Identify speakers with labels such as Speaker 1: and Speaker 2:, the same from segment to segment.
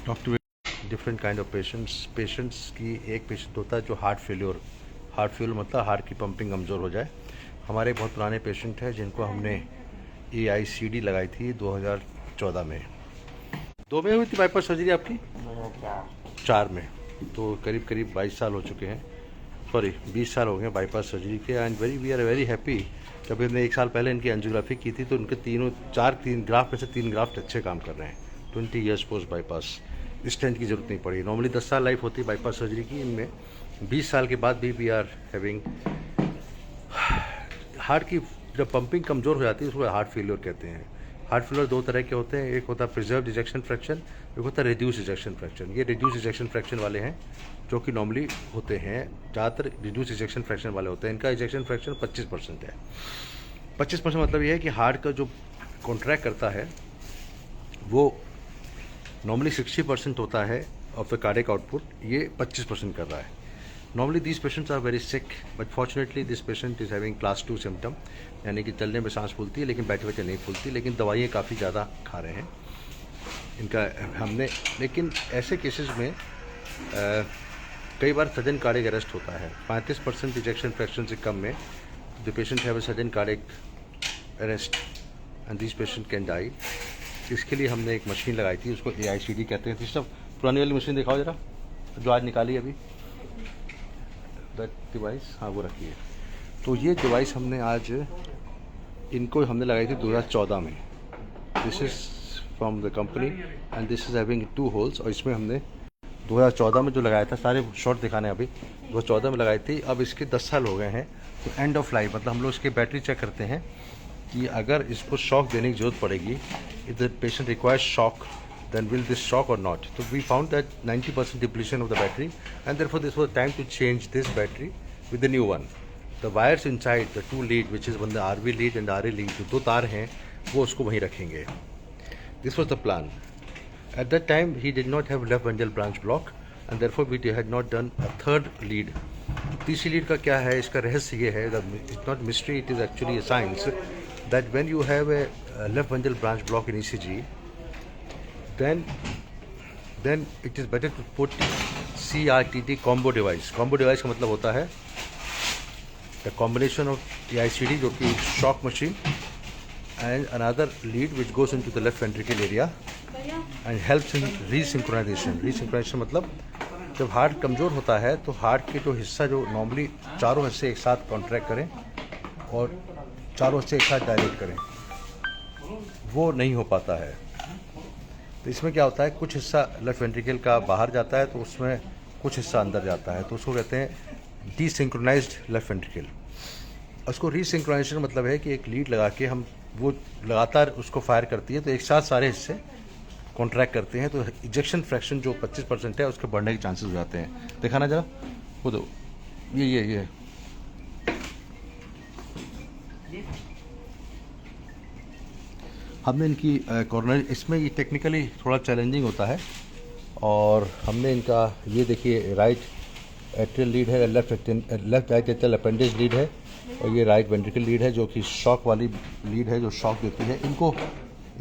Speaker 1: Doctor different kind of patients की एक patient होता है जो हार्ट फेलियर मतलब हार्ट की पंपिंग कमज़ोर हो जाए। हमारे बहुत पुराने पेशेंट हैं जिनको हमने AICD लगाई थी 2014 में। 2 में हुई थी बाईपास सर्जरी आपकी? 4 में। तो करीब करीब 22 साल हो चुके हैं, सॉरी 20 साल हो गए बाईपास सर्जरी के। And we are very happy. जब हमने 1 साल पहले इनकी एंजियोग्राफी की थी तो उनके तीन ग्राफ्ट में से 3 ग्राफ्ट अच्छे काम कर रहे हैं। 20 ईयर्स पोस्ट बाईपास स्टेंट की ज़रूरत नहीं पड़ी। नॉर्मली 10 साल लाइफ होती है बाईपास सर्जरी की, इनमें 20 साल के बाद भी वी आर हैविंग। हार्ट की जब पंपिंग कमज़ोर हो जाती है उसको हार्ट फेलियर कहते हैं। हार्ट फेलियर 2 तरह के होते हैं, एक होता है प्रिजर्व्ड इजेक्शन फ्रैक्शन, एक होता है रिड्यूस इजेक्शन फ्रैक्शन। ये रिड्यूस इजेक्शन फ्रैक्शन वाले हैं जो कि नॉर्मली होते हैं, ज़्यादातर रिड्यूस इजेक्शन फ्रैक्शन वाले होते हैं। इनका इजेक्शन फ्रैक्शन 25% है। 25% मतलब ये है कि हार्ट का जो कॉन्ट्रैक्ट करता है वो नॉर्मली 60% होता है ऑफ द कार्डियक आउटपुट, ये 25% कर रहा है। Normally these patients are very sick but fortunately this patient is having class 2 symptom, यानी कि चलने में सांस फूलती है लेकिन बैठे बैठे नहीं फूलती, लेकिन दवाइयाँ काफ़ी ज़्यादा खा रहे हैं इनका हमने। लेकिन ऐसे केसेस में कई बार सडन कार्डियक अरेस्ट होता है। 35% इजेक्शन फ्रैक्शन से कम में the patient have a sudden cardiac arrest and this patient can die. इसके लिए हमने एक मशीन लगाई थी, उसको AICD कहते हैं। सिस्टम पुरानी वाली मशीन दिखाओ जरा, जो आज निकाली अभी दैट डिवाइस, हाँ वो रखी है। तो ये डिवाइस हमने आज इनको हमने लगाई थी 2014 में। This is from the company and this is having 2 holes. और इसमें हमने 2014 में जो लगाया था, सारे शॉर्ट दिखाने अभी 2014 में लगाई थी। अब इसके 10 साल हो गए हैं, तो एंड ऑफ लाइफ मतलब हम लोग इसकी बैटरी चेक करते हैं कि अगर इसको शॉक देने की ज़रूरत पड़ेगी, if the patient requires shock then will this shock or not. So we found that 90% depletion of the battery, and therefore this was time to change this battery with the new one. The wires inside the 2 lead, which is one the RV lead and RA lead, जो 2 तार हैं वो उसको वहीं रखेंगे। This was the plan. At that time he did not have left bundle branch block and therefore we had not done a 3rd lead. तीसरी lead का क्या है, इसका रहस्य ये है, it's not mystery, it is actually a science, that when you have a left bundle branch block in ECG, then it is better to put CRTT combo device. Combo device का मतलब होता है the combination of AICD जो कि shock machine and another lead which goes into the left ventricle area and helps in resynchronization. Resynchronization मतलब जब heart कमज़ोर होता है तो हार्ट के जो हिस्सा जो नॉर्मली चारों हिस्से एक साथ कॉन्ट्रैक्ट करें और चारों हिस्से एक साथ डायलेट करें, वो नहीं हो पाता है। तो इसमें क्या होता है, कुछ हिस्सा लेफ्ट वेंट्रिकल का बाहर जाता है तो उसमें कुछ हिस्सा अंदर जाता है, तो उसको कहते हैं डीसिंक्रोनाइज्ड लेफ्ट वेंट्रिकल। उसको रीसिंक्रोनाइजेशन मतलब है कि एक लीड लगा के हम वो लगातार उसको फायर करती है तो एक साथ सारे हिस्से कॉन्ट्रैक्ट करते हैं, तो इजेक्शन फ्रैक्शन जो 25% है उसके बढ़ने के चांसेस हो जाते हैं। दिखाना जरा वो दो, ये हमने इनकी कॉर्नर, इसमें ये टेक्निकली थोड़ा चैलेंजिंग होता है और हमने इनका ये देखिए राइट एट्रियल लीड है, left right atrial appendages lead है और ये राइट वेंट्रिकल लीड है जो कि शॉक वाली लीड है जो शॉक देती है।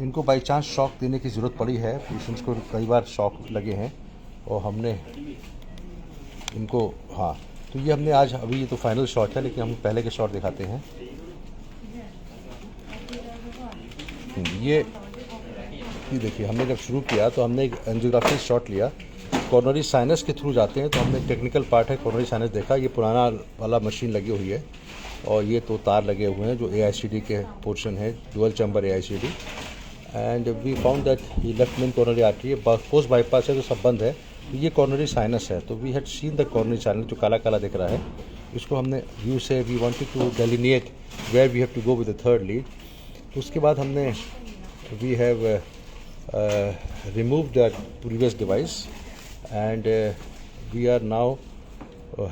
Speaker 1: इनको बाई चांस शॉक देने की ज़रूरत पड़ी है, पेशेंट्स को कई बार शॉक लगे हैं और हमने इनको, हाँ तो ये हमने आज अभी ये तो फाइनल शॉट है लेकिन हम पहले के शॉट दिखाते हैं। ये देखिए हमने जब शुरू किया तो हमने एक एंजियोग्राफी शॉट लिया, कॉर्नरी साइनस के थ्रू जाते हैं तो हमने टेक्निकल पार्ट है कॉर्नरी साइनस देखा। ये पुराना वाला मशीन लगी हुई है और ये 2 तार लगे हुए हैं जो AICD के पोर्शन है, dual chamber AICD। And we found that ये लेफ्ट मेन कॉर्नरी आर्टरी है, पोस्ट बाईपास है तो सब बंद है, तो ये कॉर्नरी साइनस है। तो we had seen the coronary sinus जो काला काला दिख रहा है, इसको हमने व्यू से we wanted to delineate where we have to go with the 3rd lead. तो उसके बाद हमने we have removed that previous device and we are now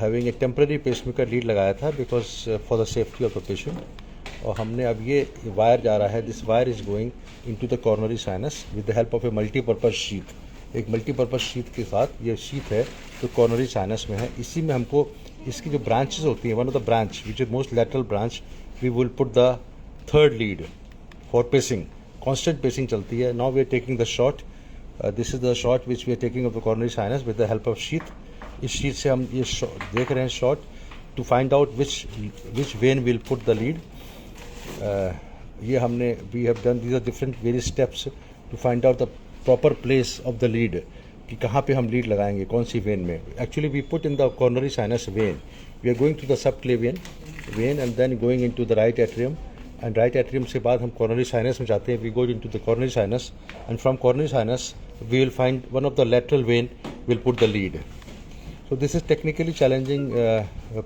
Speaker 1: having a temporary pacemaker lead लगाया था because for the safety of the patient। और हमने अब ये वायर जा रहा है, this wire is going into the coronary sinus with the help of a multi-purpose sheath। एक multi-purpose sheath के साथ ये sheath है जो coronary sinus में है। इसी में हमको इसकी जो branches होती हैं, one of the branch which is most lateral branch, we will put the 3rd lead for pacing। Constant pacing चलती है। Now we are taking the shot this is the shot which we are taking of the coronary sinus with the help of sheath. इस sheath से हम ये देख रहे हैं shot to find out which vein will put the lead. ये हमने we have done these are different various steps to find out the proper place of the lead, कि कहाँ पे हम लीड लगाएंगे, कौन सी वेन में. Actually we put in the coronary sinus vein. We are going to the subclavian vein and then going in to the right atrium, and right atrium से बाद हम कॉर्नरी साइनस में जाते हैं. We go in to the coronary sinus and from coronary sinus we will find one of the lateral vein will put the lead. So this is technically challenging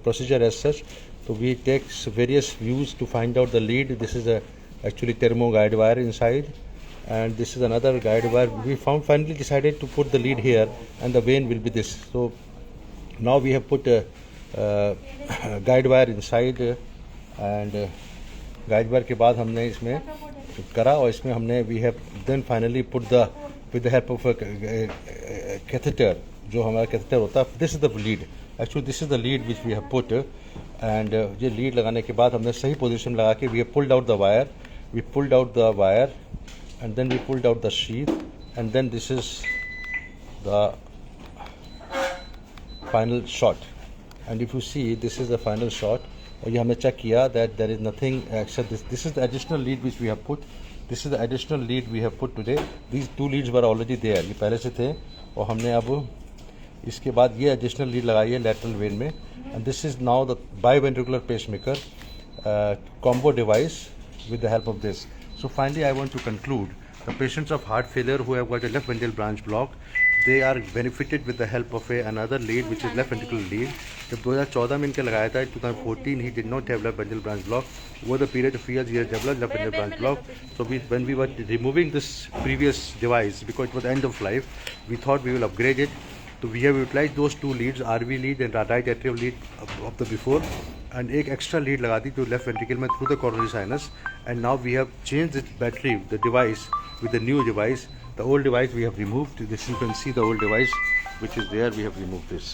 Speaker 1: procedure as such. So we take various views to find out the lead. This is actually thermo guide wire inside, and this is another guide wire. We finally decided to put the lead here, and the vein will be this. So now we have put a guide wire inside, and guide wire के बाद हमने इसमें करा, और इसमें हमने we have then finally put the with the help of a catheter, जो हमारा कैथेटर होता है. This is the lead. Actually this is the lead which we have put, and ये लीड लगाने के बाद हमने सही पोजीशन लगा के we have pulled out the wire. We pulled out the wire and then we pulled out the sheath, and then this is the final shot. And if you see this is the final shot. और ये हमने check किया that there is nothing except this is the additional lead which we have put. This is the additional lead we have put today. These two leads were already there, ये पहले से थे, और हमने अब इसके बाद ये एडिशनल लीड लगाई है लेटरल वेन में. And this is now the biventricular pacemaker combo device with the help of this. So finally I want to conclude the patients of heart failure who have got a left ventricle branch block, they are benefited with the help of another lead which is left ventricular lead. जब 2014 में इनके लगाया था, 2014 he did not have left ventral branch block. Over the period of years he has developed left ventral branch block. So when we were removing this previous device, because it was end of life, we thought we will upgrade it. So we have utilized those two leads, RV lead and right atrial lead of the before, and एक extra lead लगा दी जो left ventricle में through the coronary sinus. And now we have changed the battery, the device, with the new device. The old device we have removed. This you can see the old device which is there. We have removed this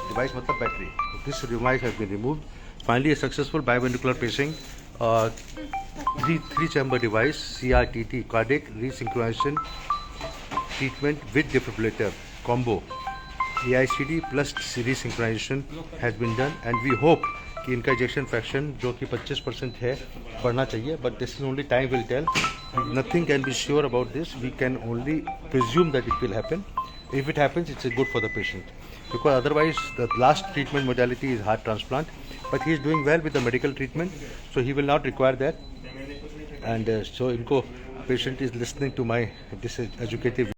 Speaker 1: device, matlab battery. This device has been removed. Finally, a successful biventricular pacing, three chamber device, CRTT, cardiac resynchronization treatment with defibrillator combo, AICD plus resynchronization has been done, and we hope कि इनका ejection fraction जो कि 25% है बढ़ना चाहिए, but this is only time will tell. Nothing can be sure about this. We can only presume that it will happen. If it happens it's good for the patient, because otherwise the last treatment modality is heart transplant, but he is doing well with the medical treatment, so he will not require that. And so इनको patient is listening to my this educative